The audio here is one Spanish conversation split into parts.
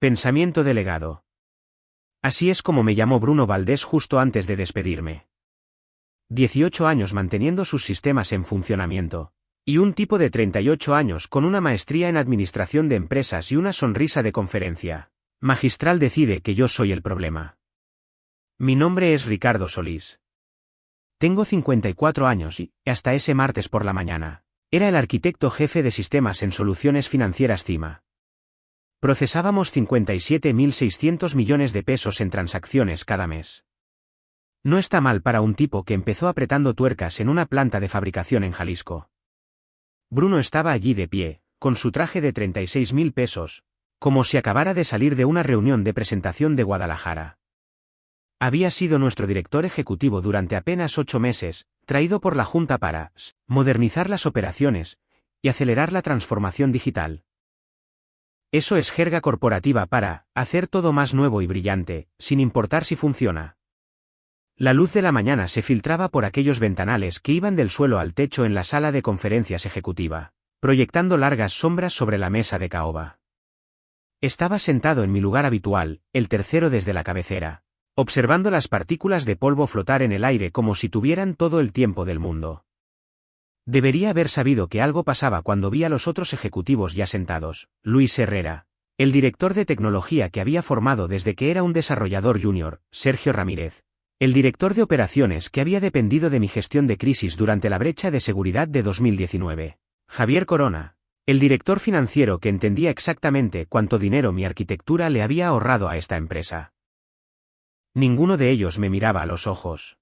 Pensamiento delegado. Así es como me llamó Bruno Valdés justo antes de despedirme. 18 años manteniendo sus sistemas en funcionamiento. Y un tipo de 38 años con una maestría en administración de empresas y una sonrisa de conferencia magistral decide que yo soy el problema. Mi nombre es Ricardo Solís. Tengo 54 años y, hasta ese martes por la mañana, era el arquitecto jefe de sistemas en Soluciones Financieras CIMA. Procesábamos 57.600 millones de pesos en transacciones cada mes. No está mal para un tipo que empezó apretando tuercas en una planta de fabricación en Jalisco. Bruno estaba allí de pie, con su traje de 36.000 pesos, como si acabara de salir de una reunión de presentación de Guadalajara. Había sido nuestro director ejecutivo durante apenas 8 meses, traído por la Junta para modernizar las operaciones y acelerar la transformación digital. Eso es jerga corporativa para hacer todo más nuevo y brillante, sin importar si funciona. La luz de la mañana se filtraba por aquellos ventanales que iban del suelo al techo en la sala de conferencias ejecutiva, proyectando largas sombras sobre la mesa de caoba. Estaba sentado en mi lugar habitual, el tercero desde la cabecera, observando las partículas de polvo flotar en el aire como si tuvieran todo el tiempo del mundo. Debería haber sabido que algo pasaba cuando vi a los otros ejecutivos ya sentados. Luis Herrera, el director de tecnología que había formado desde que era un desarrollador junior, Sergio Ramírez, el director de operaciones que había dependido de mi gestión de crisis durante la brecha de seguridad de 2019, Javier Corona, el director financiero que entendía exactamente cuánto dinero mi arquitectura le había ahorrado a esta empresa. Ninguno de ellos me miraba a los ojos.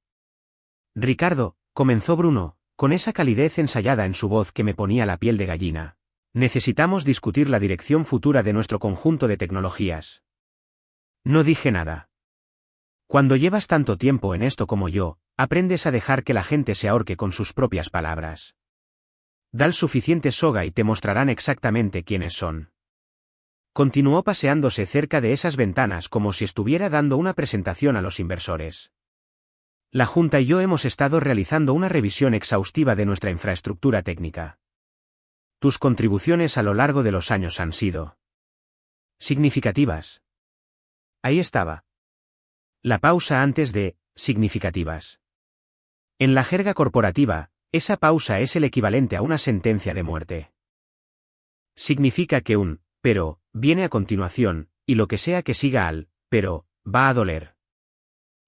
Ricardo, comenzó Bruno, con esa calidez ensayada en su voz que me ponía la piel de gallina. Necesitamos discutir la dirección futura de nuestro conjunto de tecnologías. No dije nada. Cuando llevas tanto tiempo en esto como yo, aprendes a dejar que la gente se ahorque con sus propias palabras. Dal suficiente soga y te mostrarán exactamente quiénes son. Continuó paseándose cerca de esas ventanas como si estuviera dando una presentación a los inversores. La Junta y yo hemos estado realizando una revisión exhaustiva de nuestra infraestructura técnica. Tus contribuciones a lo largo de los años han sido significativas. Ahí estaba. La pausa antes de significativas. En la jerga corporativa, esa pausa es el equivalente a una sentencia de muerte. Significa que un pero viene a continuación, y lo que sea que siga al pero va a doler.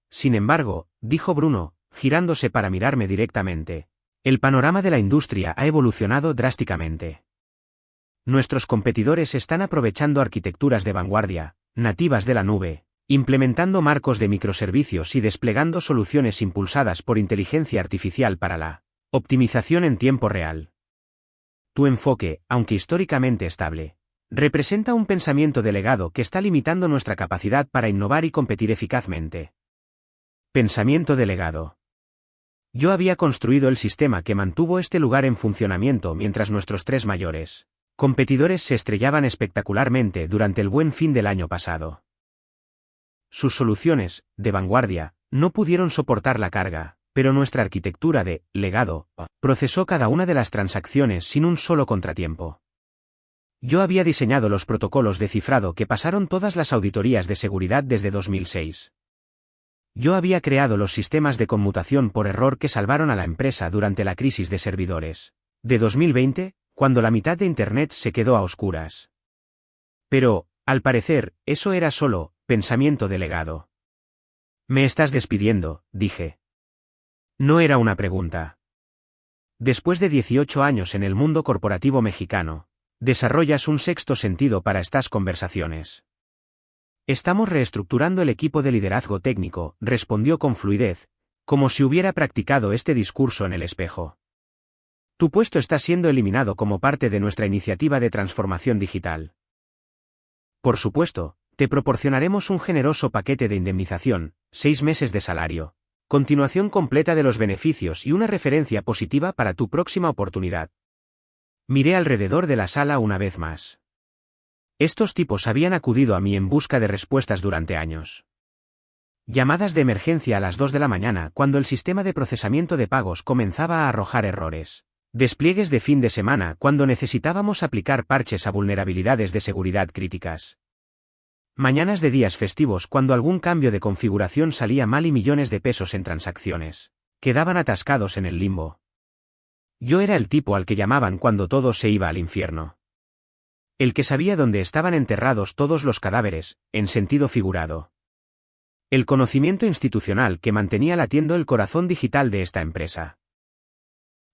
Sin embargo, dijo Bruno, girándose para mirarme directamente, el panorama de la industria ha evolucionado drásticamente. Nuestros competidores están aprovechando arquitecturas de vanguardia, nativas de la nube, implementando marcos de microservicios y desplegando soluciones impulsadas por inteligencia artificial para la optimización en tiempo real. Tu enfoque, aunque históricamente estable, representa un pensamiento delegado que está limitando nuestra capacidad para innovar y competir eficazmente. Pensamiento delegado. Yo había construido el sistema que mantuvo este lugar en funcionamiento mientras nuestros 3 mayores competidores se estrellaban espectacularmente durante el Buen Fin del año pasado. Sus soluciones, de vanguardia, no pudieron soportar la carga, pero nuestra arquitectura de legado procesó cada una de las transacciones sin un solo contratiempo. Yo había diseñado los protocolos de cifrado que pasaron todas las auditorías de seguridad desde 2006. Yo había creado los sistemas de conmutación por error que salvaron a la empresa durante la crisis de servidores de 2020, cuando la mitad de Internet se quedó a oscuras. Pero, al parecer, eso era solo pensamiento delegado. Me estás despidiendo, dije. No era una pregunta. Después de 18 años en el mundo corporativo mexicano, desarrollas un sexto sentido para estas conversaciones. Estamos reestructurando el equipo de liderazgo técnico, respondió con fluidez, como si hubiera practicado este discurso en el espejo. Tu puesto está siendo eliminado como parte de nuestra iniciativa de transformación digital. Por supuesto, te proporcionaremos un generoso paquete de indemnización, 6 meses de salario, continuación completa de los beneficios y una referencia positiva para tu próxima oportunidad. Miré alrededor de la sala una vez más. Estos tipos habían acudido a mí en busca de respuestas durante años. Llamadas de emergencia a las 2 de la mañana cuando el sistema de procesamiento de pagos comenzaba a arrojar errores. Despliegues de fin de semana cuando necesitábamos aplicar parches a vulnerabilidades de seguridad críticas. Mañanas de días festivos cuando algún cambio de configuración salía mal y millones de pesos en transacciones quedaban atascados en el limbo. Yo era el tipo al que llamaban cuando todo se iba al infierno. El que sabía dónde estaban enterrados todos los cadáveres, en sentido figurado. El conocimiento institucional que mantenía latiendo el corazón digital de esta empresa.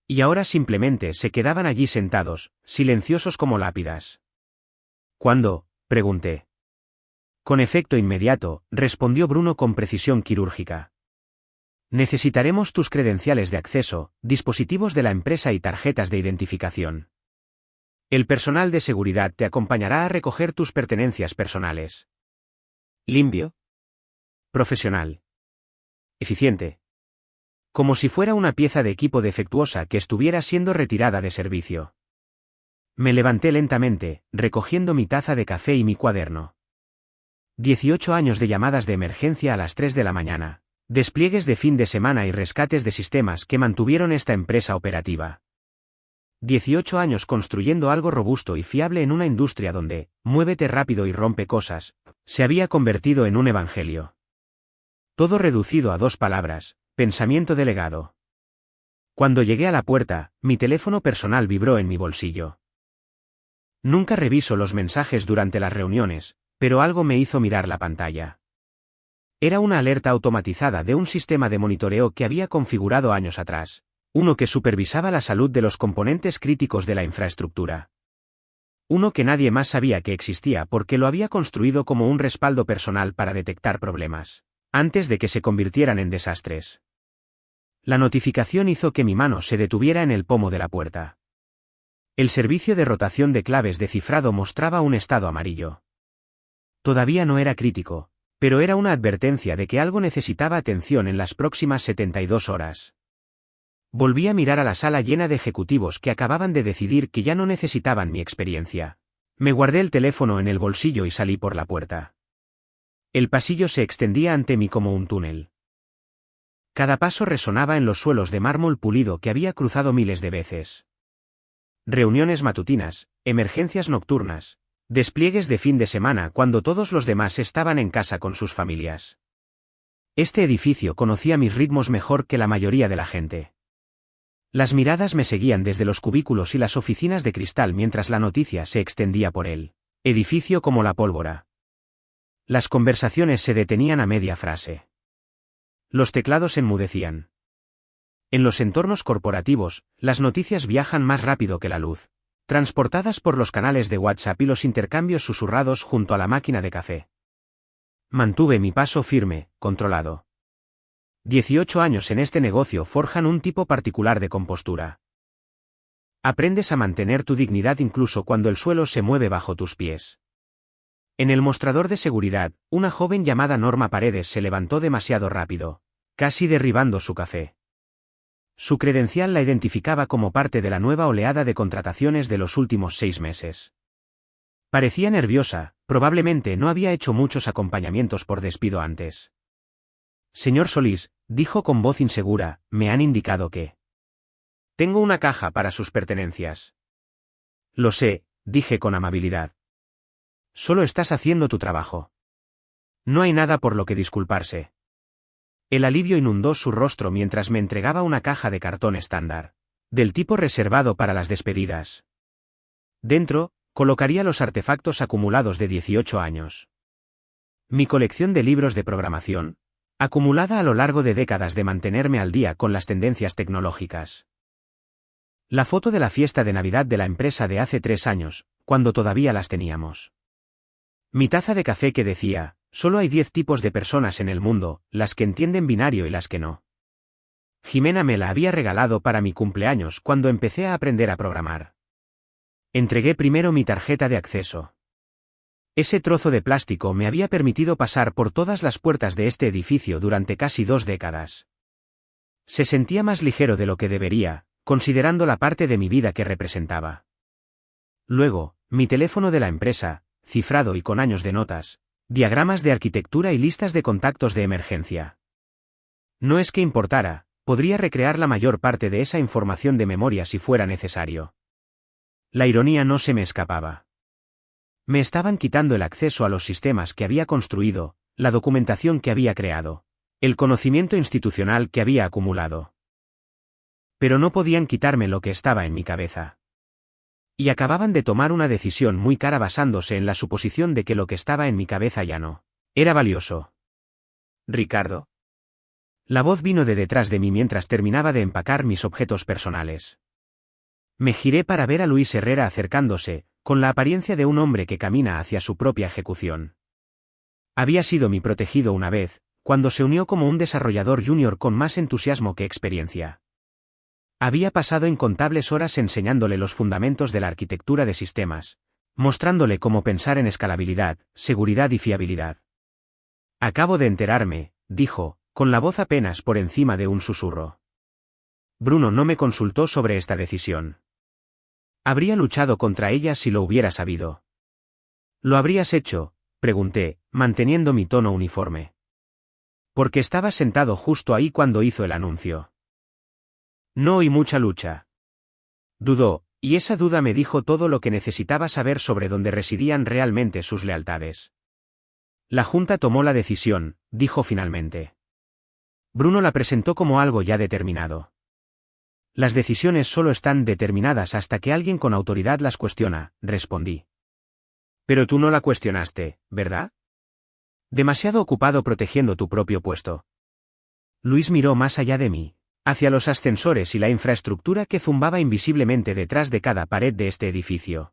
Y ahora simplemente se quedaban allí sentados, silenciosos como lápidas. ¿Cuándo?, pregunté. Con efecto inmediato, respondió Bruno con precisión quirúrgica. Necesitaremos tus credenciales de acceso, dispositivos de la empresa y tarjetas de identificación. El personal de seguridad te acompañará a recoger tus pertenencias personales. ¿Limpio? Profesional. Eficiente. Como si fuera una pieza de equipo defectuosa que estuviera siendo retirada de servicio. Me levanté lentamente, recogiendo mi taza de café y mi cuaderno. 18 años de llamadas de emergencia a las 3 de la mañana. Despliegues de fin de semana y rescates de sistemas que mantuvieron esta empresa operativa. 18 años construyendo algo robusto y fiable en una industria donde, muévete rápido y rompe cosas, se había convertido en un evangelio. Todo reducido a 2 palabras, pensamiento delegado. Cuando llegué a la puerta, mi teléfono personal vibró en mi bolsillo. Nunca reviso los mensajes durante las reuniones, pero algo me hizo mirar la pantalla. Era una alerta automatizada de un sistema de monitoreo que había configurado años atrás, uno que supervisaba la salud de los componentes críticos de la infraestructura. Uno que nadie más sabía que existía porque lo había construido como un respaldo personal para detectar problemas, antes de que se convirtieran en desastres. La notificación hizo que mi mano se detuviera en el pomo de la puerta. El servicio de rotación de claves de cifrado mostraba un estado amarillo. Todavía no era crítico, pero era una advertencia de que algo necesitaba atención en las próximas 72 horas. Volví a mirar a la sala llena de ejecutivos que acababan de decidir que ya no necesitaban mi experiencia. Me guardé el teléfono en el bolsillo y salí por la puerta. El pasillo se extendía ante mí como un túnel. Cada paso resonaba en los suelos de mármol pulido que había cruzado miles de veces. Reuniones matutinas, emergencias nocturnas, despliegues de fin de semana cuando todos los demás estaban en casa con sus familias. Este edificio conocía mis ritmos mejor que la mayoría de la gente. Las miradas me seguían desde los cubículos y las oficinas de cristal mientras la noticia se extendía por él. Edificio como la pólvora. Las conversaciones se detenían a media frase. Los teclados enmudecían. En los entornos corporativos, las noticias viajan más rápido que la luz, transportadas por los canales de WhatsApp y los intercambios susurrados junto a la máquina de café. Mantuve mi paso firme, controlado. 18 años en este negocio forjan un tipo particular de compostura. Aprendes a mantener tu dignidad incluso cuando el suelo se mueve bajo tus pies. En el mostrador de seguridad, una joven llamada Norma Paredes se levantó demasiado rápido, casi derribando su café. Su credencial la identificaba como parte de la nueva oleada de contrataciones de los últimos 6 meses. Parecía nerviosa, probablemente no había hecho muchos acompañamientos por despido antes. Señor Solís, dijo con voz insegura, me han indicado que... Tengo una caja para sus pertenencias. Lo sé, dije con amabilidad. Solo estás haciendo tu trabajo. No hay nada por lo que disculparse. El alivio inundó su rostro mientras me entregaba una caja de cartón estándar, del tipo reservado para las despedidas. Dentro, colocaría los artefactos acumulados de 18 años. Mi colección de libros de programación, acumulada a lo largo de décadas de mantenerme al día con las tendencias tecnológicas. La foto de la fiesta de Navidad de la empresa de hace 3 años, cuando todavía las teníamos. Mi taza de café que decía, solo hay 10 tipos de personas en el mundo, las que entienden binario y las que no. Jimena me la había regalado para mi cumpleaños cuando empecé a aprender a programar. Entregué primero mi tarjeta de acceso. Ese trozo de plástico me había permitido pasar por todas las puertas de este edificio durante casi 2 décadas. Se sentía más ligero de lo que debería, considerando la parte de mi vida que representaba. Luego, mi teléfono de la empresa, cifrado y con años de notas, diagramas de arquitectura y listas de contactos de emergencia. No es que importara, podría recrear la mayor parte de esa información de memoria si fuera necesario. La ironía no se me escapaba. Me estaban quitando el acceso a los sistemas que había construido, la documentación que había creado, el conocimiento institucional que había acumulado. Pero no podían quitarme lo que estaba en mi cabeza. Y acababan de tomar una decisión muy cara basándose en la suposición de que lo que estaba en mi cabeza ya no era valioso. Ricardo. La voz vino de detrás de mí mientras terminaba de empacar mis objetos personales. Me giré para ver a Luis Herrera acercándose, con la apariencia de un hombre que camina hacia su propia ejecución. Había sido mi protegido una vez, cuando se unió como un desarrollador junior con más entusiasmo que experiencia. Había pasado incontables horas enseñándole los fundamentos de la arquitectura de sistemas, mostrándole cómo pensar en escalabilidad, seguridad y fiabilidad. Acabo de enterarme, dijo, con la voz apenas por encima de un susurro. Bruno no me consultó sobre esta decisión. Habría luchado contra ella si lo hubiera sabido. ¿Lo habrías hecho?, pregunté, manteniendo mi tono uniforme. Porque estaba sentado justo ahí cuando hizo el anuncio. No oí mucha lucha. Dudó, y esa duda me dijo todo lo que necesitaba saber sobre dónde residían realmente sus lealtades. La Junta tomó la decisión, dijo finalmente. Bruno la presentó como algo ya determinado. Las decisiones solo están determinadas hasta que alguien con autoridad las cuestiona, respondí. Pero tú no la cuestionaste, ¿verdad? Demasiado ocupado protegiendo tu propio puesto. Luis miró más allá de mí, hacia los ascensores y la infraestructura que zumbaba invisiblemente detrás de cada pared de este edificio.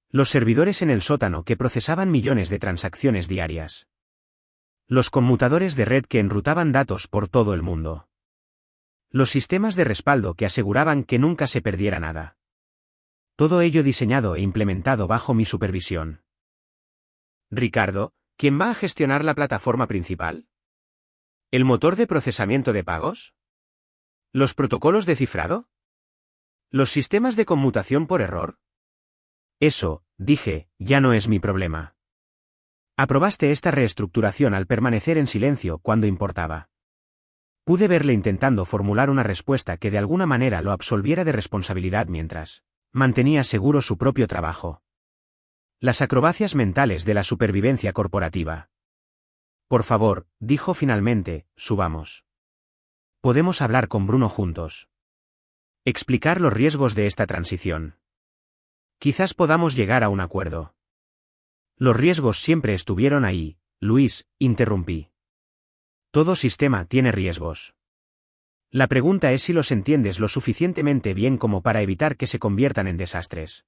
Los servidores en el sótano que procesaban millones de transacciones diarias. Los conmutadores de red que enrutaban datos por todo el mundo. Los sistemas de respaldo que aseguraban que nunca se perdiera nada. Todo ello diseñado e implementado bajo mi supervisión. Ricardo, ¿quién va a gestionar la plataforma principal? ¿El motor de procesamiento de pagos? ¿Los protocolos de cifrado? ¿Los sistemas de conmutación por error? Eso, dije, ya no es mi problema. Aprobaste esta reestructuración al permanecer en silencio cuando importaba. Pude verle intentando formular una respuesta que de alguna manera lo absolviera de responsabilidad mientras mantenía seguro su propio trabajo. Las acrobacias mentales de la supervivencia corporativa. Por favor, dijo finalmente, subamos. Podemos hablar con Bruno juntos. Explicar los riesgos de esta transición. Quizás podamos llegar a un acuerdo. Los riesgos siempre estuvieron ahí, Luis, interrumpí. Todo sistema tiene riesgos. La pregunta es si los entiendes lo suficientemente bien como para evitar que se conviertan en desastres.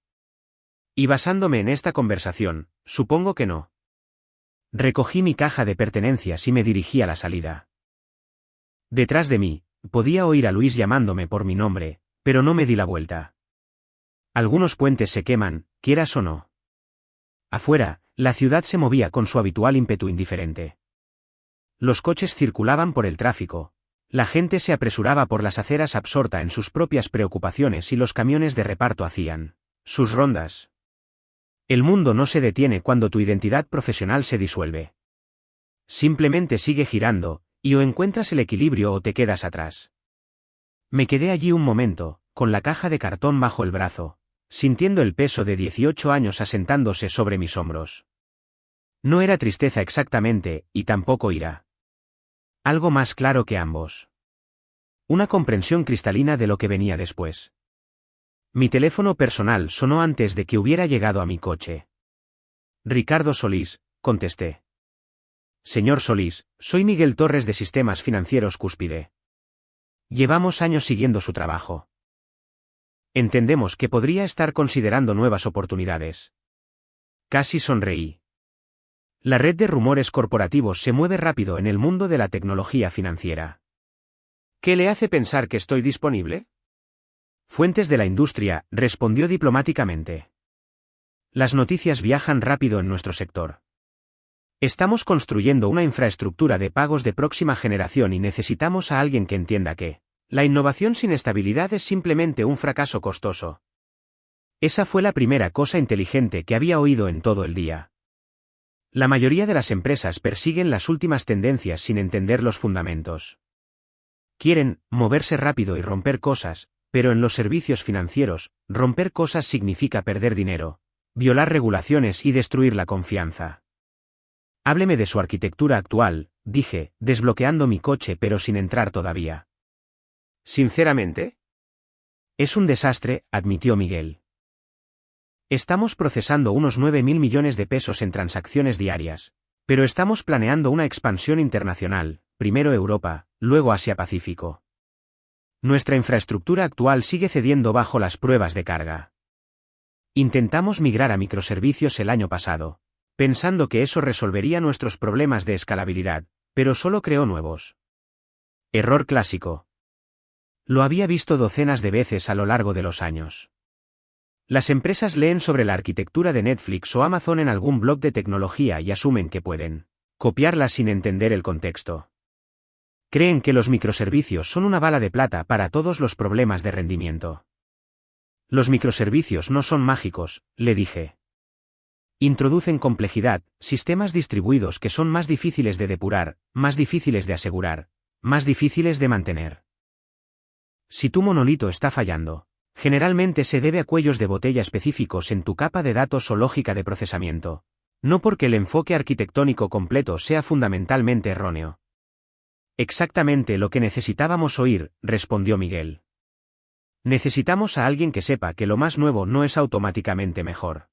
Y basándome en esta conversación, supongo que no. Recogí mi caja de pertenencias y me dirigí a la salida. Detrás de mí, podía oír a Luis llamándome por mi nombre, pero no me di la vuelta. Algunos puentes se queman, quieras o no. Afuera, la ciudad se movía con su habitual ímpetu indiferente. Los coches circulaban por el tráfico. La gente se apresuraba por las aceras absorta en sus propias preocupaciones y los camiones de reparto hacían sus rondas. El mundo no se detiene cuando tu identidad profesional se disuelve. Simplemente sigue girando, y o encuentras el equilibrio o te quedas atrás. Me quedé allí un momento, con la caja de cartón bajo el brazo, sintiendo el peso de 18 años asentándose sobre mis hombros. No era tristeza exactamente, y tampoco ira. Algo más claro que ambos. Una comprensión cristalina de lo que venía después. Mi teléfono personal sonó antes de que hubiera llegado a mi coche. Ricardo Solís, contesté. Señor Solís, soy Miguel Torres de Sistemas Financieros Cúspide. Llevamos años siguiendo su trabajo. Entendemos que podría estar considerando nuevas oportunidades. Casi sonreí. La red de rumores corporativos se mueve rápido en el mundo de la tecnología financiera. ¿Qué le hace pensar que estoy disponible? Fuentes de la industria, respondió diplomáticamente. Las noticias viajan rápido en nuestro sector. Estamos construyendo una infraestructura de pagos de próxima generación y necesitamos a alguien que entienda que la innovación sin estabilidad es simplemente un fracaso costoso. Esa fue la primera cosa inteligente que había oído en todo el día. La mayoría de las empresas persiguen las últimas tendencias sin entender los fundamentos. Quieren moverse rápido y romper cosas, pero en los servicios financieros, romper cosas significa perder dinero, violar regulaciones y destruir la confianza. Hábleme de su arquitectura actual, dije, desbloqueando mi coche pero sin entrar todavía. ¿Sinceramente? Es un desastre, admitió Miguel. Estamos procesando unos 9.000 millones de pesos en transacciones diarias, pero estamos planeando una expansión internacional, primero Europa, luego Asia-Pacífico. Nuestra infraestructura actual sigue cediendo bajo las pruebas de carga. Intentamos migrar a microservicios el año pasado, pensando que eso resolvería nuestros problemas de escalabilidad, pero solo creó nuevos. Error clásico. Lo había visto docenas de veces a lo largo de los años. Las empresas leen sobre la arquitectura de Netflix o Amazon en algún blog de tecnología y asumen que pueden copiarla sin entender el contexto. Creen que los microservicios son una bala de plata para todos los problemas de rendimiento. Los microservicios no son mágicos, le dije. Introducen complejidad, sistemas distribuidos que son más difíciles de depurar, más difíciles de asegurar, más difíciles de mantener. Si tu monolito está fallando, generalmente se debe a cuellos de botella específicos en tu capa de datos o lógica de procesamiento, no porque el enfoque arquitectónico completo sea fundamentalmente erróneo. Exactamente lo que necesitábamos oír, respondió Miguel. Necesitamos a alguien que sepa que lo más nuevo no es automáticamente mejor.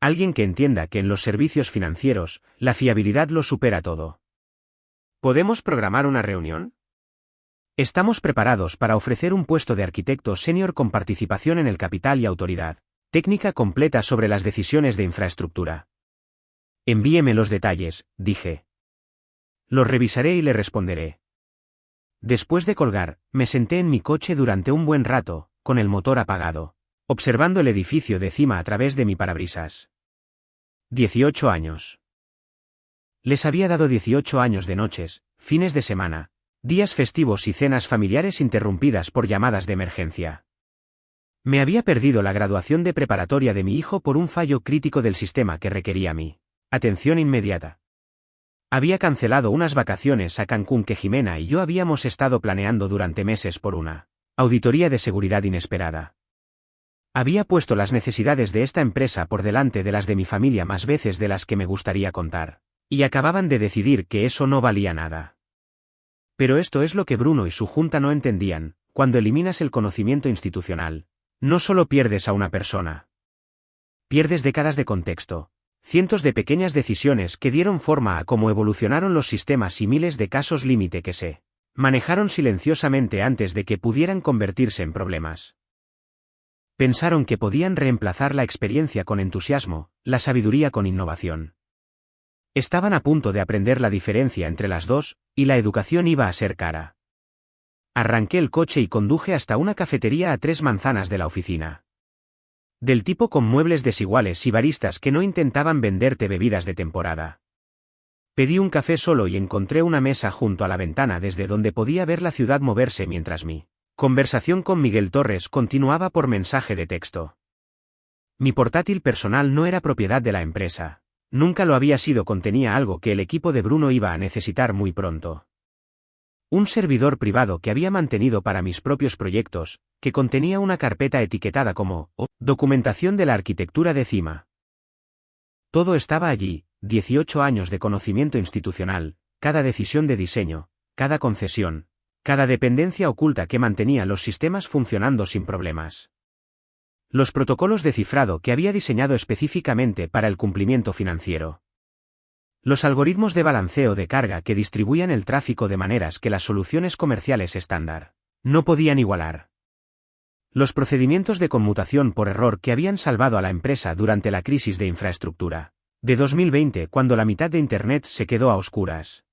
Alguien que entienda que en los servicios financieros, la fiabilidad lo supera todo. ¿Podemos programar una reunión? Estamos preparados para ofrecer un puesto de arquitecto senior con participación en el capital y autoridad técnica completa sobre las decisiones de infraestructura. Envíeme los detalles, dije. Los revisaré y le responderé. Después de colgar, me senté en mi coche durante un buen rato, con el motor apagado, observando el edificio de cima a través de mi parabrisas. 18 años. Les había dado 18 años de noches, fines de semana, días festivos y cenas familiares interrumpidas por llamadas de emergencia. Me había perdido la graduación de preparatoria de mi hijo por un fallo crítico del sistema que requería mi atención inmediata. Había cancelado unas vacaciones a Cancún que Jimena y yo habíamos estado planeando durante meses por una auditoría de seguridad inesperada. Había puesto las necesidades de esta empresa por delante de las de mi familia más veces de las que me gustaría contar, y acababan de decidir que eso no valía nada. Pero esto es lo que Bruno y su junta no entendían: cuando eliminas el conocimiento institucional, no solo pierdes a una persona. Pierdes décadas de contexto, cientos de pequeñas decisiones que dieron forma a cómo evolucionaron los sistemas y miles de casos límite que se manejaron silenciosamente antes de que pudieran convertirse en problemas. Pensaron que podían reemplazar la experiencia con entusiasmo, la sabiduría con innovación. Estaban a punto de aprender la diferencia entre las dos, y la educación iba a ser cara. Arranqué el coche y conduje hasta una cafetería a 3 manzanas de la oficina. Del tipo con muebles desiguales y baristas que no intentaban venderte bebidas de temporada. Pedí un café solo y encontré una mesa junto a la ventana desde donde podía ver la ciudad moverse mientras mi conversación con Miguel Torres continuaba por mensaje de texto. Mi portátil personal no era propiedad de la empresa. Nunca lo había sido. Contenía algo que el equipo de Bruno iba a necesitar muy pronto. Un servidor privado que había mantenido para mis propios proyectos, que contenía una carpeta etiquetada como documentación de la arquitectura de cima. Todo estaba allí: 18 años de conocimiento institucional, cada decisión de diseño, cada concesión, cada dependencia oculta que mantenía los sistemas funcionando sin problemas. Los protocolos de cifrado que había diseñado específicamente para el cumplimiento financiero. Los algoritmos de balanceo de carga que distribuían el tráfico de maneras que las soluciones comerciales estándar no podían igualar. Los procedimientos de conmutación por error que habían salvado a la empresa durante la crisis de infraestructura de 2020, cuando la mitad de Internet se quedó a oscuras.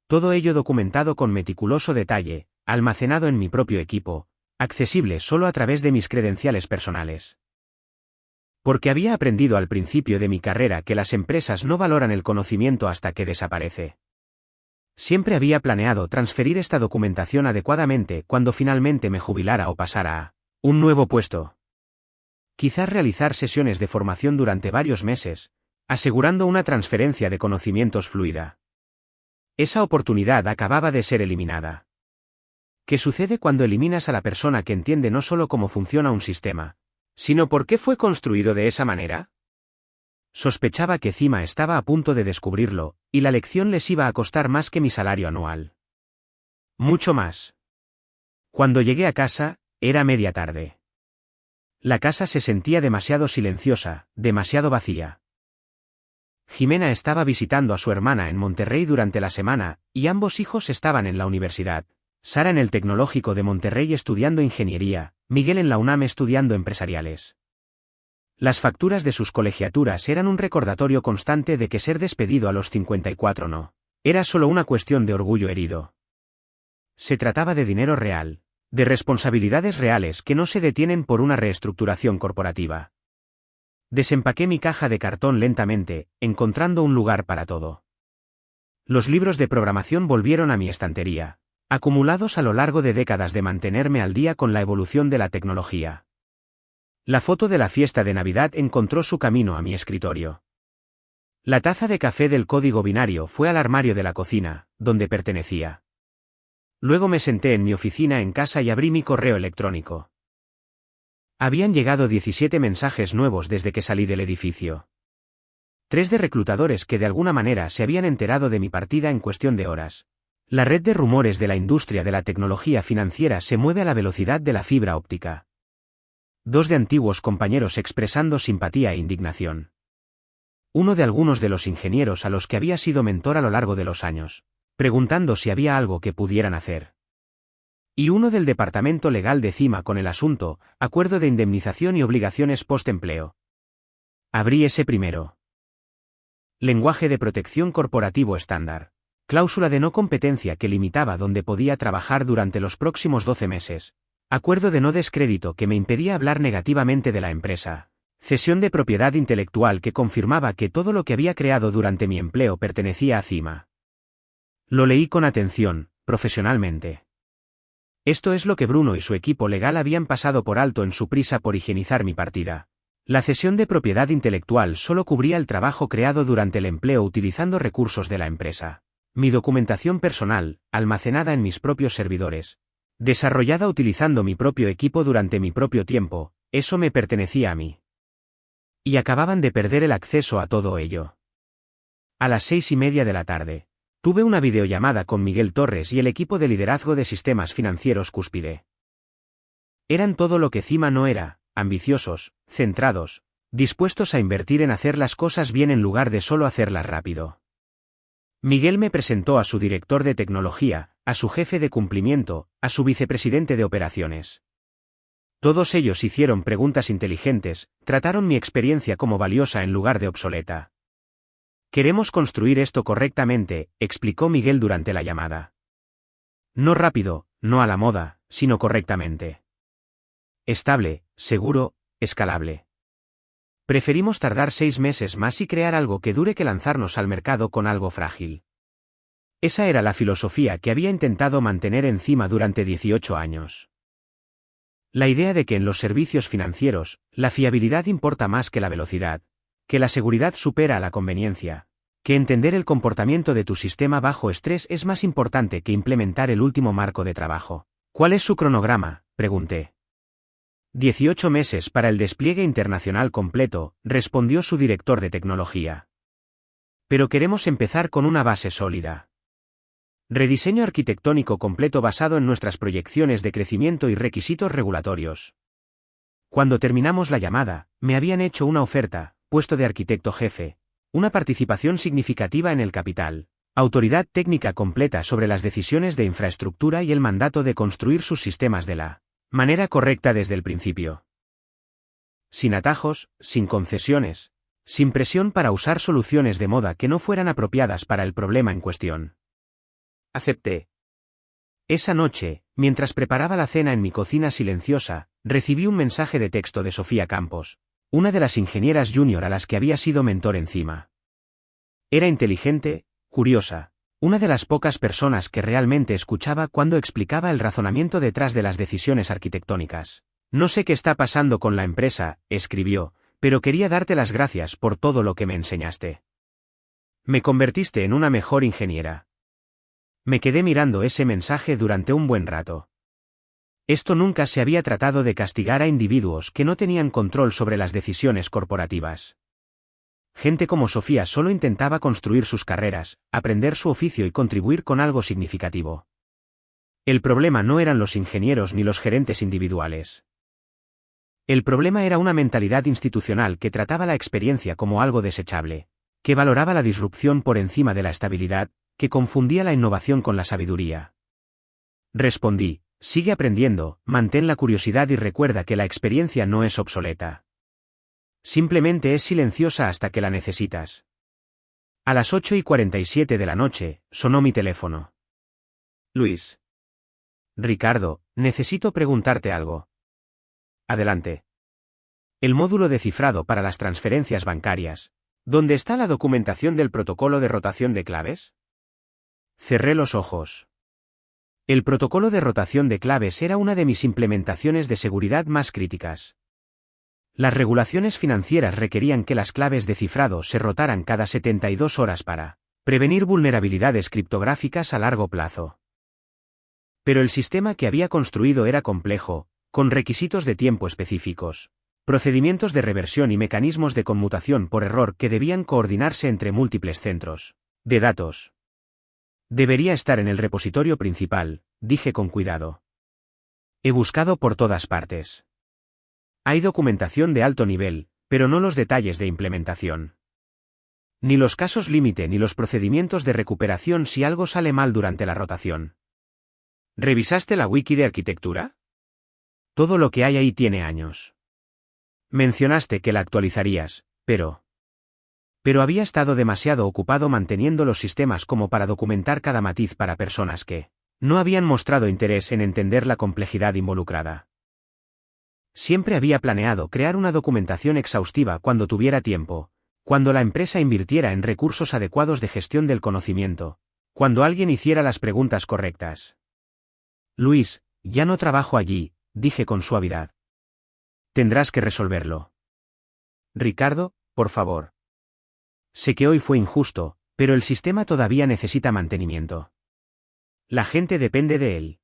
Todo ello documentado con meticuloso detalle, almacenado en mi propio equipo, accesible solo a través de mis credenciales personales. Porque había aprendido al principio de mi carrera que las empresas no valoran el conocimiento hasta que desaparece. Siempre había planeado transferir esta documentación adecuadamente cuando finalmente me jubilara o pasara a un nuevo puesto. Quizás realizar sesiones de formación durante varios meses, asegurando una transferencia de conocimientos fluida. Esa oportunidad acababa de ser eliminada. ¿Qué sucede cuando eliminas a la persona que entiende no solo cómo funciona un sistema, sino por qué fue construido de esa manera. Sospechaba que Cima estaba a punto de descubrirlo, y la lección les iba a costar más que mi salario anual. Mucho más. Cuando llegué a casa, era media tarde. La casa se sentía demasiado silenciosa, demasiado vacía. Jimena estaba visitando a su hermana en Monterrey durante la semana, y ambos hijos estaban en la universidad. Sara en el Tecnológico de Monterrey estudiando ingeniería, Miguel en la UNAM estudiando empresariales. Las facturas de sus colegiaturas eran un recordatorio constante de que ser despedido a los 54 no era solo una cuestión de orgullo herido. Se trataba de dinero real, de responsabilidades reales que no se detienen por una reestructuración corporativa. Desempaqué mi caja de cartón lentamente, encontrando un lugar para todo. Los libros de programación volvieron a mi estantería, acumulados a lo largo de décadas de mantenerme al día con la evolución de la tecnología. La foto de la fiesta de Navidad encontró su camino a mi escritorio. La taza de café del código binario fue al armario de la cocina, donde pertenecía. Luego me senté en mi oficina en casa y abrí mi correo electrónico. Habían llegado 17 mensajes nuevos desde que salí del edificio. 3 de reclutadores que de alguna manera se habían enterado de mi partida en cuestión de horas. La red de rumores de la industria de la tecnología financiera se mueve a la velocidad de la fibra óptica. 2 de antiguos compañeros expresando simpatía e indignación. 1 de algunos de los ingenieros a los que había sido mentor a lo largo de los años, preguntando si había algo que pudieran hacer. Y 1 del departamento legal de Cima con el asunto, acuerdo de indemnización y obligaciones post-empleo. Abrí ese primero. Lenguaje de protección corporativo estándar. Cláusula de no competencia que limitaba dónde podía trabajar durante los próximos 12 meses. Acuerdo de no descrédito que me impedía hablar negativamente de la empresa. Cesión de propiedad intelectual que confirmaba que todo lo que había creado durante mi empleo pertenecía a Cima. Lo leí con atención, profesionalmente. Esto es lo que Bruno y su equipo legal habían pasado por alto en su prisa por higienizar mi partida. La cesión de propiedad intelectual solo cubría el trabajo creado durante el empleo utilizando recursos de la empresa. Mi documentación personal, almacenada en mis propios servidores. Desarrollada utilizando mi propio equipo durante mi propio tiempo, eso me pertenecía a mí. Y acababan de perder el acceso a todo ello. A las 6:30 de la tarde. Tuve una videollamada con Miguel Torres y el equipo de liderazgo de sistemas financieros Cúspide. Eran todo lo que Cima no era, ambiciosos, centrados, dispuestos a invertir en hacer las cosas bien en lugar de solo hacerlas rápido. Miguel me presentó a su director de tecnología, a su jefe de cumplimiento, a su vicepresidente de operaciones. Todos ellos hicieron preguntas inteligentes, trataron mi experiencia como valiosa en lugar de obsoleta. Queremos construir esto correctamente, explicó Miguel durante la llamada. No rápido, no a la moda, sino correctamente. Estable, seguro, escalable. Preferimos tardar 6 meses más y crear algo que dure que lanzarnos al mercado con algo frágil. Esa era la filosofía que había intentado mantener encima durante 18 años. La idea de que en los servicios financieros, la fiabilidad importa más que la velocidad. Que la seguridad supera a la conveniencia, que entender el comportamiento de tu sistema bajo estrés es más importante que implementar el último marco de trabajo. ¿Cuál es su cronograma?, pregunté. 18 meses para el despliegue internacional completo, respondió su director de tecnología. Pero queremos empezar con una base sólida. Rediseño arquitectónico completo basado en nuestras proyecciones de crecimiento y requisitos regulatorios. Cuando terminamos la llamada, me habían hecho una oferta, puesto de arquitecto jefe, una participación significativa en el capital, autoridad técnica completa sobre las decisiones de infraestructura y el mandato de construir sus sistemas de la manera correcta desde el principio. Sin atajos, sin concesiones, sin presión para usar soluciones de moda que no fueran apropiadas para el problema en cuestión. Acepté. Esa noche, mientras preparaba la cena en mi cocina silenciosa, recibí un mensaje de texto de Sofía Campos, una de las ingenieras junior a las que había sido mentor encima. Era inteligente, curiosa, una de las pocas personas que realmente escuchaba cuando explicaba el razonamiento detrás de las decisiones arquitectónicas. No sé qué está pasando con la empresa, escribió, pero quería darte las gracias por todo lo que me enseñaste. Me convertiste en una mejor ingeniera. Me quedé mirando ese mensaje durante un buen rato. Esto nunca se había tratado de castigar a individuos que no tenían control sobre las decisiones corporativas. Gente como Sofía solo intentaba construir sus carreras, aprender su oficio y contribuir con algo significativo. El problema no eran los ingenieros ni los gerentes individuales. El problema era una mentalidad institucional que trataba la experiencia como algo desechable, que valoraba la disrupción por encima de la estabilidad, que confundía la innovación con la sabiduría. Respondí: sigue aprendiendo, mantén la curiosidad y recuerda que la experiencia no es obsoleta. Simplemente es silenciosa hasta que la necesitas. A las 8:47 de la noche, sonó mi teléfono. Luis. Ricardo, necesito preguntarte algo. Adelante. El módulo de cifrado para las transferencias bancarias. ¿Dónde está la documentación del protocolo de rotación de claves? Cerré los ojos. El protocolo de rotación de claves era una de mis implementaciones de seguridad más críticas. Las regulaciones financieras requerían que las claves de cifrado se rotaran cada 72 horas para prevenir vulnerabilidades criptográficas a largo plazo. Pero el sistema que había construido era complejo, con requisitos de tiempo específicos, procedimientos de reversión y mecanismos de conmutación por error que debían coordinarse entre múltiples centros de datos. Debería estar en el repositorio principal, dije con cuidado. He buscado por todas partes. Hay documentación de alto nivel, pero no los detalles de implementación. Ni los casos límite ni los procedimientos de recuperación si algo sale mal durante la rotación. ¿Revisaste la wiki de arquitectura? Todo lo que hay ahí tiene años. Mencionaste que la actualizarías, pero había estado demasiado ocupado manteniendo los sistemas como para documentar cada matiz para personas que no habían mostrado interés en entender la complejidad involucrada. Siempre había planeado crear una documentación exhaustiva cuando tuviera tiempo, cuando la empresa invirtiera en recursos adecuados de gestión del conocimiento, cuando alguien hiciera las preguntas correctas. Luis, ya no trabajo allí, dije con suavidad. Tendrás que resolverlo. Ricardo, por favor. Sé que hoy fue injusto, pero el sistema todavía necesita mantenimiento. La gente depende de él.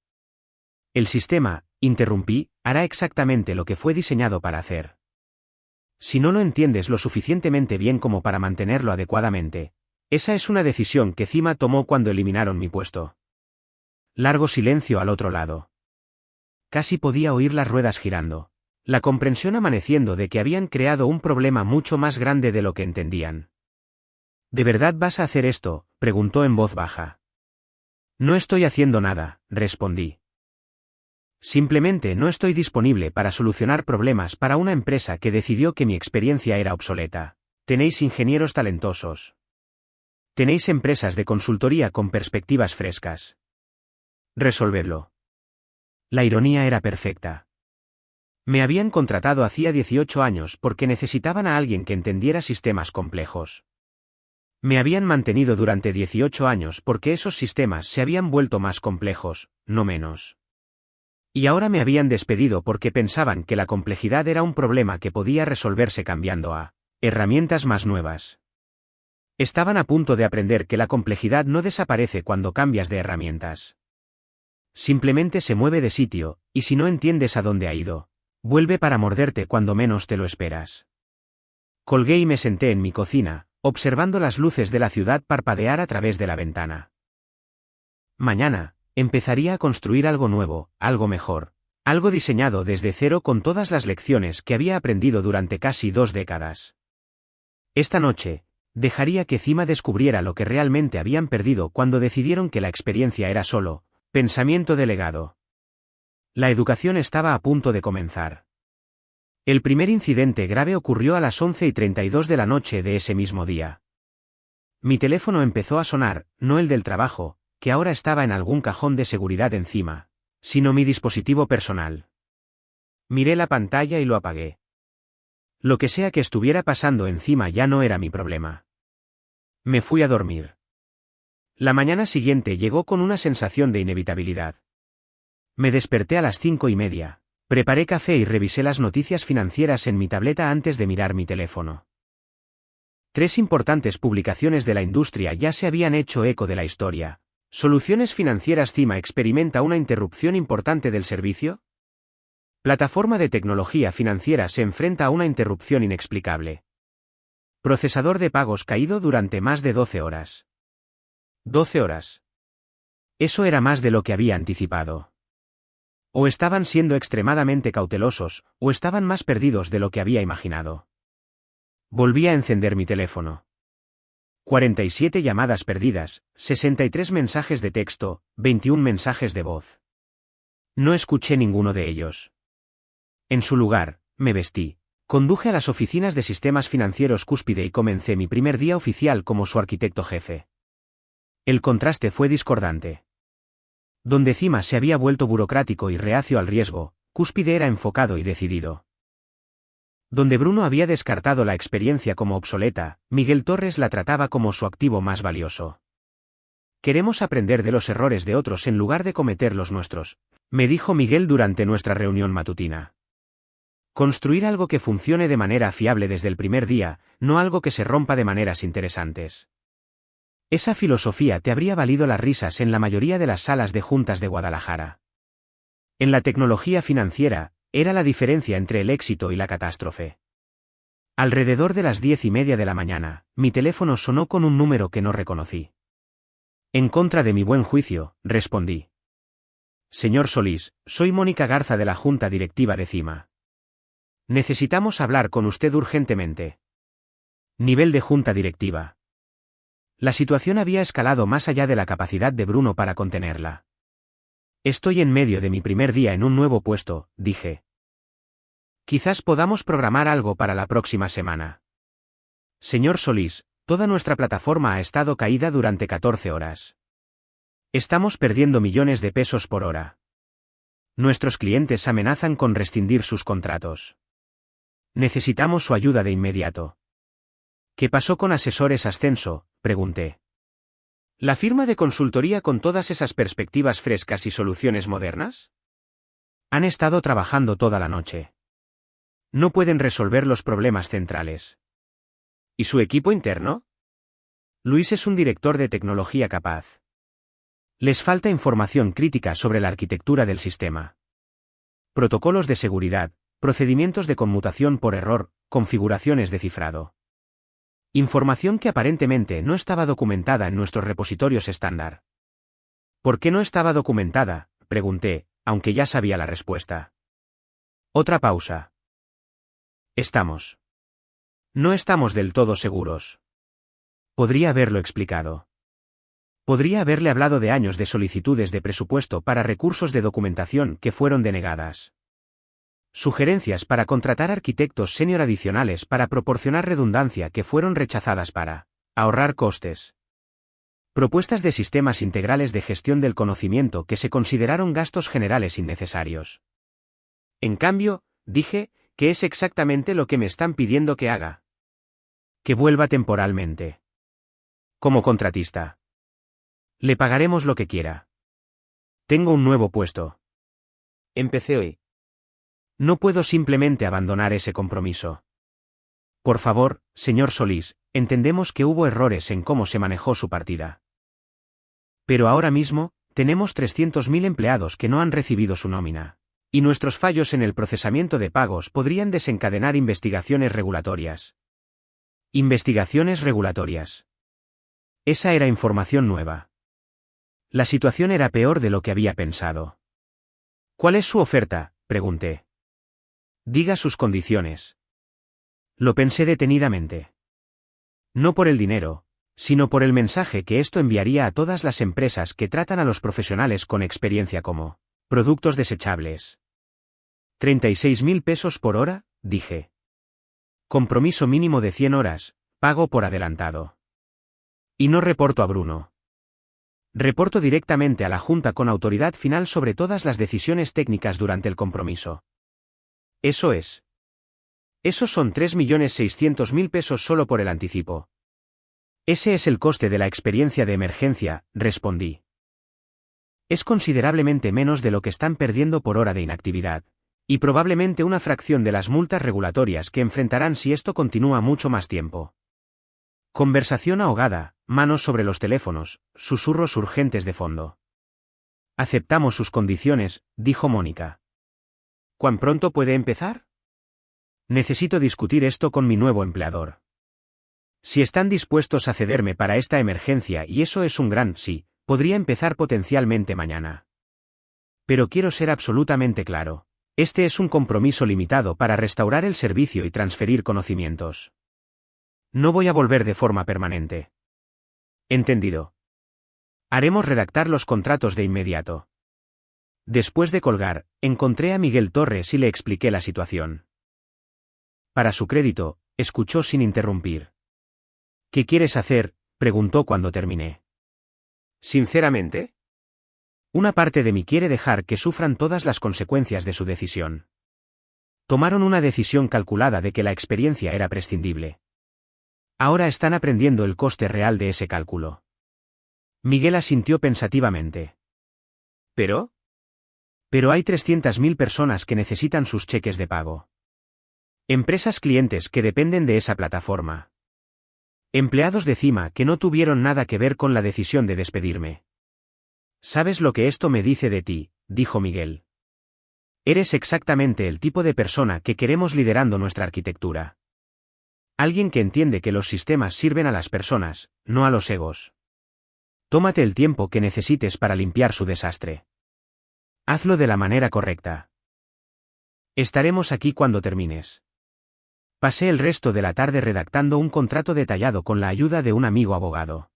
El sistema, interrumpí, hará exactamente lo que fue diseñado para hacer. Si no lo entiendes lo suficientemente bien como para mantenerlo adecuadamente, esa es una decisión que Cima tomó cuando eliminaron mi puesto. Largo silencio al otro lado. Casi podía oír las ruedas girando, la comprensión amaneciendo de que habían creado un problema mucho más grande de lo que entendían. ¿De verdad vas a hacer esto?, preguntó en voz baja. No estoy haciendo nada, respondí. Simplemente no estoy disponible para solucionar problemas para una empresa que decidió que mi experiencia era obsoleta. Tenéis ingenieros talentosos. Tenéis empresas de consultoría con perspectivas frescas. Resolvedlo. La ironía era perfecta. Me habían contratado hacía 18 años porque necesitaban a alguien que entendiera sistemas complejos. Me habían mantenido durante 18 años porque esos sistemas se habían vuelto más complejos, no menos. Y ahora me habían despedido porque pensaban que la complejidad era un problema que podía resolverse cambiando a herramientas más nuevas. Estaban a punto de aprender que la complejidad no desaparece cuando cambias de herramientas. Simplemente se mueve de sitio, y si no entiendes a dónde ha ido, vuelve para morderte cuando menos te lo esperas. Colgué y me senté en mi cocina, observando las luces de la ciudad parpadear a través de la ventana. Mañana, empezaría a construir algo nuevo, algo mejor, algo diseñado desde cero con todas las lecciones que había aprendido durante casi 2 décadas. Esta noche, dejaría que Cima descubriera lo que realmente habían perdido cuando decidieron que la experiencia era solo pensamiento delegado. La educación estaba a punto de comenzar. El primer incidente grave ocurrió a las 11:32 de la noche de ese mismo día. Mi teléfono empezó a sonar, no el del trabajo, que ahora estaba en algún cajón de seguridad encima, sino mi dispositivo personal. Miré la pantalla y lo apagué. Lo que sea que estuviera pasando encima ya no era mi problema. Me fui a dormir. La mañana siguiente llegó con una sensación de inevitabilidad. Me desperté a las 5:30, preparé café y revisé las noticias financieras en mi tableta antes de mirar mi teléfono. 3 importantes publicaciones de la industria ya se habían hecho eco de la historia. Soluciones Financieras Cima experimenta una interrupción importante del servicio. Plataforma de tecnología financiera se enfrenta a una interrupción inexplicable. Procesador de pagos caído durante más de 12 horas. 12 horas. Eso era más de lo que había anticipado. O estaban siendo extremadamente cautelosos, o estaban más perdidos de lo que había imaginado. Volví a encender mi teléfono. 47 llamadas perdidas, 63 mensajes de texto, 21 mensajes de voz. No escuché ninguno de ellos. En su lugar, me vestí. Conduje a las oficinas de sistemas financieros Cúspide y comencé mi primer día oficial como su arquitecto jefe. El contraste fue discordante. Donde Cima se había vuelto burocrático y reacio al riesgo, Cúspide era enfocado y decidido. Donde Bruno había descartado la experiencia como obsoleta, Miguel Torres la trataba como su activo más valioso. Queremos aprender de los errores de otros en lugar de cometer los nuestros, me dijo Miguel durante nuestra reunión matutina. Construir algo que funcione de manera fiable desde el primer día, no algo que se rompa de maneras interesantes. Esa filosofía te habría valido las risas en la mayoría de las salas de juntas de Guadalajara. En la tecnología financiera, era la diferencia entre el éxito y la catástrofe. Alrededor de las 10:30 de la mañana, mi teléfono sonó con un número que no reconocí. En contra de mi buen juicio, respondí. Señor Solís, soy Mónica Garza de la Junta Directiva de Cima. Necesitamos hablar con usted urgentemente. Nivel de Junta Directiva. La situación había escalado más allá de la capacidad de Bruno para contenerla. Estoy en medio de mi primer día en un nuevo puesto, dije. Quizás podamos programar algo para la próxima semana. Señor Solís, toda nuestra plataforma ha estado caída durante 14 horas. Estamos perdiendo millones de pesos por hora. Nuestros clientes amenazan con rescindir sus contratos. Necesitamos su ayuda de inmediato. ¿Qué pasó con Asesores Ascenso?, pregunté. ¿La firma de consultoría con todas esas perspectivas frescas y soluciones modernas? Han estado trabajando toda la noche. No pueden resolver los problemas centrales. ¿Y su equipo interno? Luis es un director de tecnología capaz. Les falta información crítica sobre la arquitectura del sistema. Protocolos de seguridad, procedimientos de conmutación por error, configuraciones de cifrado. Información que aparentemente no estaba documentada en nuestros repositorios estándar. ¿Por qué no estaba documentada?, pregunté, aunque ya sabía la respuesta. Otra pausa. No estamos del todo seguros. Podría haberlo explicado. Podría haberle hablado de años de solicitudes de presupuesto para recursos de documentación que fueron denegadas. Sugerencias para contratar arquitectos senior adicionales para proporcionar redundancia que fueron rechazadas para ahorrar costes. Propuestas de sistemas integrales de gestión del conocimiento que se consideraron gastos generales innecesarios. En cambio, dije, que es exactamente lo que me están pidiendo que haga. Que vuelva temporalmente. Como contratista. Le pagaremos lo que quiera. Tengo un nuevo puesto. Empecé hoy. No puedo simplemente abandonar ese compromiso. Por favor, señor Solís, entendemos que hubo errores en cómo se manejó su partida. Pero ahora mismo, tenemos 300.000 empleados que no han recibido su nómina. Y nuestros fallos en el procesamiento de pagos podrían desencadenar investigaciones regulatorias. Investigaciones regulatorias. Esa era información nueva. La situación era peor de lo que había pensado. ¿Cuál es su oferta?, pregunté. Diga sus condiciones. Lo pensé detenidamente. No por el dinero, sino por el mensaje que esto enviaría a todas las empresas que tratan a los profesionales con experiencia como productos desechables. 36.000 pesos por hora, dije. Compromiso mínimo de 100 horas, pago por adelantado. Y no reporto a Bruno. Reporto directamente a la Junta con autoridad final sobre todas las decisiones técnicas durante el compromiso. Eso es. Esos son 3.600.000 pesos solo por el anticipo. Ese es el coste de la experiencia de emergencia, respondí. Es considerablemente menos de lo que están perdiendo por hora de inactividad, y probablemente una fracción de las multas regulatorias que enfrentarán si esto continúa mucho más tiempo. Conversación ahogada, manos sobre los teléfonos, susurros urgentes de fondo. Aceptamos sus condiciones, dijo Mónica. ¿Cuán pronto puede empezar? Necesito discutir esto con mi nuevo empleador. Si están dispuestos a cederme para esta emergencia, y eso es un gran sí, podría empezar potencialmente mañana. Pero quiero ser absolutamente claro. Este es un compromiso limitado para restaurar el servicio y transferir conocimientos. No voy a volver de forma permanente. Entendido. Haremos redactar los contratos de inmediato. Después de colgar, encontré a Miguel Torres y le expliqué la situación. Para su crédito, escuchó sin interrumpir. ¿Qué quieres hacer?, preguntó cuando terminé. ¿Sinceramente? Una parte de mí quiere dejar que sufran todas las consecuencias de su decisión. Tomaron una decisión calculada de que la experiencia era prescindible. Ahora están aprendiendo el coste real de ese cálculo. Miguel asintió pensativamente. ¿Pero? Pero hay 300.000 personas que necesitan sus cheques de pago. Empresas clientes que dependen de esa plataforma. Empleados de Cima que no tuvieron nada que ver con la decisión de despedirme. ¿Sabes lo que esto me dice de ti?, dijo Miguel. Eres exactamente el tipo de persona que queremos liderando nuestra arquitectura. Alguien que entiende que los sistemas sirven a las personas, no a los egos. Tómate el tiempo que necesites para limpiar su desastre. Hazlo de la manera correcta. Estaremos aquí cuando termines. Pasé el resto de la tarde redactando un contrato detallado con la ayuda de un amigo abogado.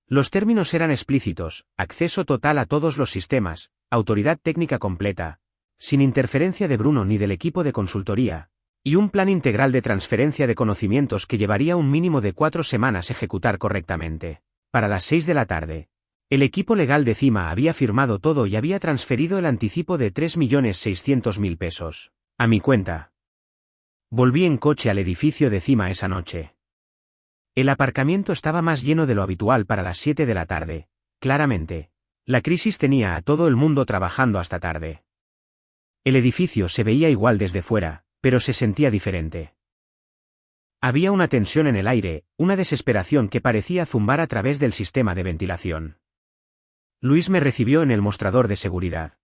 Los términos eran explícitos: acceso total a todos los sistemas, autoridad técnica completa, sin interferencia de Bruno ni del equipo de consultoría, y un plan integral de transferencia de conocimientos que llevaría un mínimo de 4 semanas ejecutar correctamente. Para las 6 de la tarde, el equipo legal de Cima había firmado todo y había transferido el anticipo de 3.600.000 pesos a mi cuenta. Volví en coche al edificio de Cima esa noche. El aparcamiento estaba más lleno de lo habitual para las 7 de la tarde. Claramente, la crisis tenía a todo el mundo trabajando hasta tarde. El edificio se veía igual desde fuera, pero se sentía diferente. Había una tensión en el aire, una desesperación que parecía zumbar a través del sistema de ventilación. Luis me recibió en el mostrador de seguridad.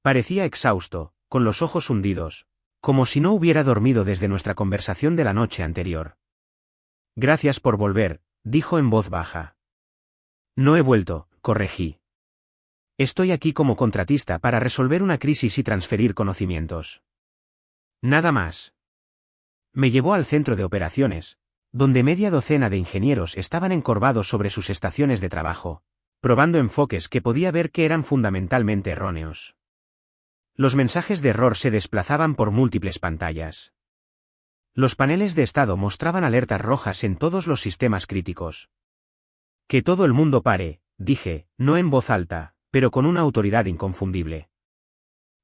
Parecía exhausto, con los ojos hundidos, como si no hubiera dormido desde nuestra conversación de la noche anterior. Gracias por volver, dijo en voz baja. No he vuelto, corregí. Estoy aquí como contratista para resolver una crisis y transferir conocimientos. Nada más. Me llevó al centro de operaciones, donde media docena de ingenieros estaban encorvados sobre sus estaciones de trabajo, probando enfoques que podía ver que eran fundamentalmente erróneos. Los mensajes de error se desplazaban por múltiples pantallas. Los paneles de estado mostraban alertas rojas en todos los sistemas críticos. Que todo el mundo pare, dije, no en voz alta, pero con una autoridad inconfundible.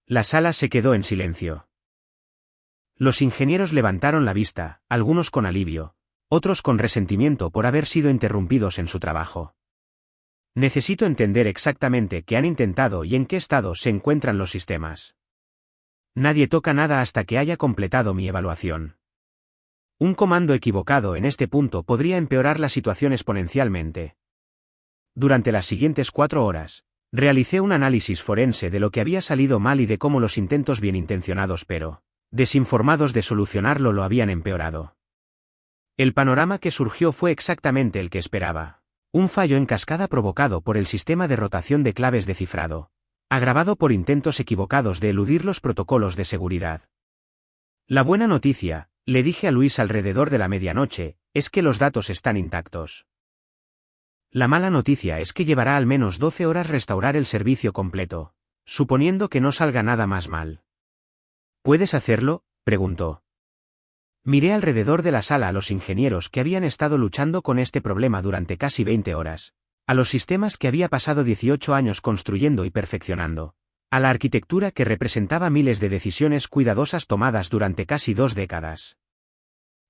La sala se quedó en silencio. Los ingenieros levantaron la vista, algunos con alivio, otros con resentimiento por haber sido interrumpidos en su trabajo. Necesito entender exactamente qué han intentado y en qué estado se encuentran los sistemas. Nadie toca nada hasta que haya completado mi evaluación. Un comando equivocado en este punto podría empeorar la situación exponencialmente. Durante las siguientes 4 horas, realicé un análisis forense de lo que había salido mal y de cómo los intentos bien intencionados pero desinformados de solucionarlo lo habían empeorado. El panorama que surgió fue exactamente el que esperaba. Un fallo en cascada provocado por el sistema de rotación de claves de cifrado, agravado por intentos equivocados de eludir los protocolos de seguridad. La buena noticia, le dije a Luis alrededor de la medianoche, es que los datos están intactos. La mala noticia es que llevará al menos 12 horas restaurar el servicio completo, suponiendo que no salga nada más mal. ¿Puedes hacerlo?, preguntó. Miré alrededor de la sala a los ingenieros que habían estado luchando con este problema durante casi 20 horas, a los sistemas que había pasado 18 años construyendo y perfeccionando, a la arquitectura que representaba miles de decisiones cuidadosas tomadas durante casi 2 décadas.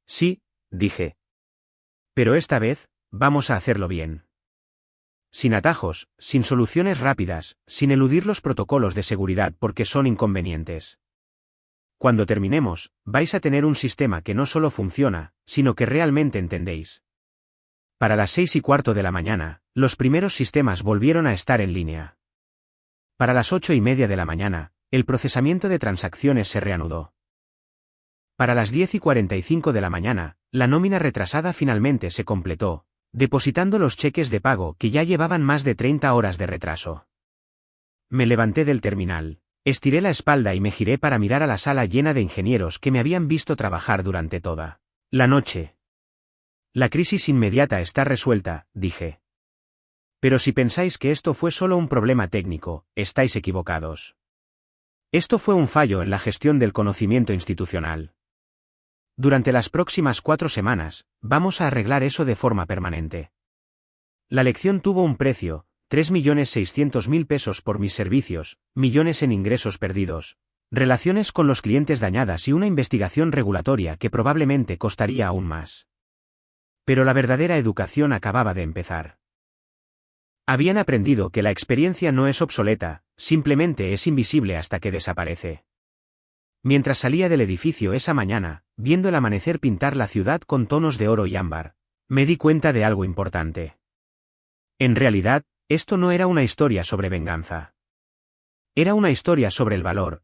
Sí, dije. Pero esta vez, vamos a hacerlo bien. Sin atajos, sin soluciones rápidas, sin eludir los protocolos de seguridad porque son inconvenientes. Cuando terminemos, vais a tener un sistema que no solo funciona, sino que realmente entendéis. Para las 6:15 de la mañana, los primeros sistemas volvieron a estar en línea. Para las 8:30 de la mañana, El procesamiento de transacciones se reanudó. Para las 10:45 de la mañana, la nómina retrasada finalmente se completó, depositando los cheques de pago que ya llevaban más de 30 horas de retraso. Me levanté del terminal, estiré la espalda y me giré para mirar a la sala llena de ingenieros que me habían visto trabajar durante toda la noche. La crisis inmediata está resuelta, dije. Pero si pensáis que esto fue solo un problema técnico, estáis equivocados. Esto fue un fallo en la gestión del conocimiento institucional. Durante las próximas 4 semanas, vamos a arreglar eso de forma permanente. La lección tuvo un precio, 3.600.000 pesos por mis servicios, millones en ingresos perdidos, relaciones con los clientes dañadas y una investigación regulatoria que probablemente costaría aún más. Pero la verdadera educación acababa de empezar. Habían aprendido que la experiencia no es obsoleta, simplemente es invisible hasta que desaparece. Mientras salía del edificio esa mañana, viendo el amanecer pintar la ciudad con tonos de oro y ámbar, me di cuenta de algo importante. En realidad, esto no era una historia sobre venganza. Era una historia sobre el valor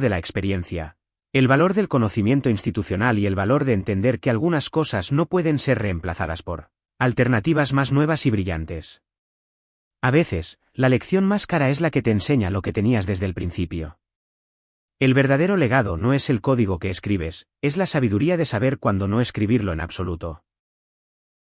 de la experiencia, el valor del conocimiento institucional y el valor de entender que algunas cosas no pueden ser reemplazadas por alternativas más nuevas y brillantes. A veces, la lección más cara es la que te enseña lo que tenías desde el principio. El verdadero legado no es el código que escribes, es la sabiduría de saber cuándo no escribirlo en absoluto.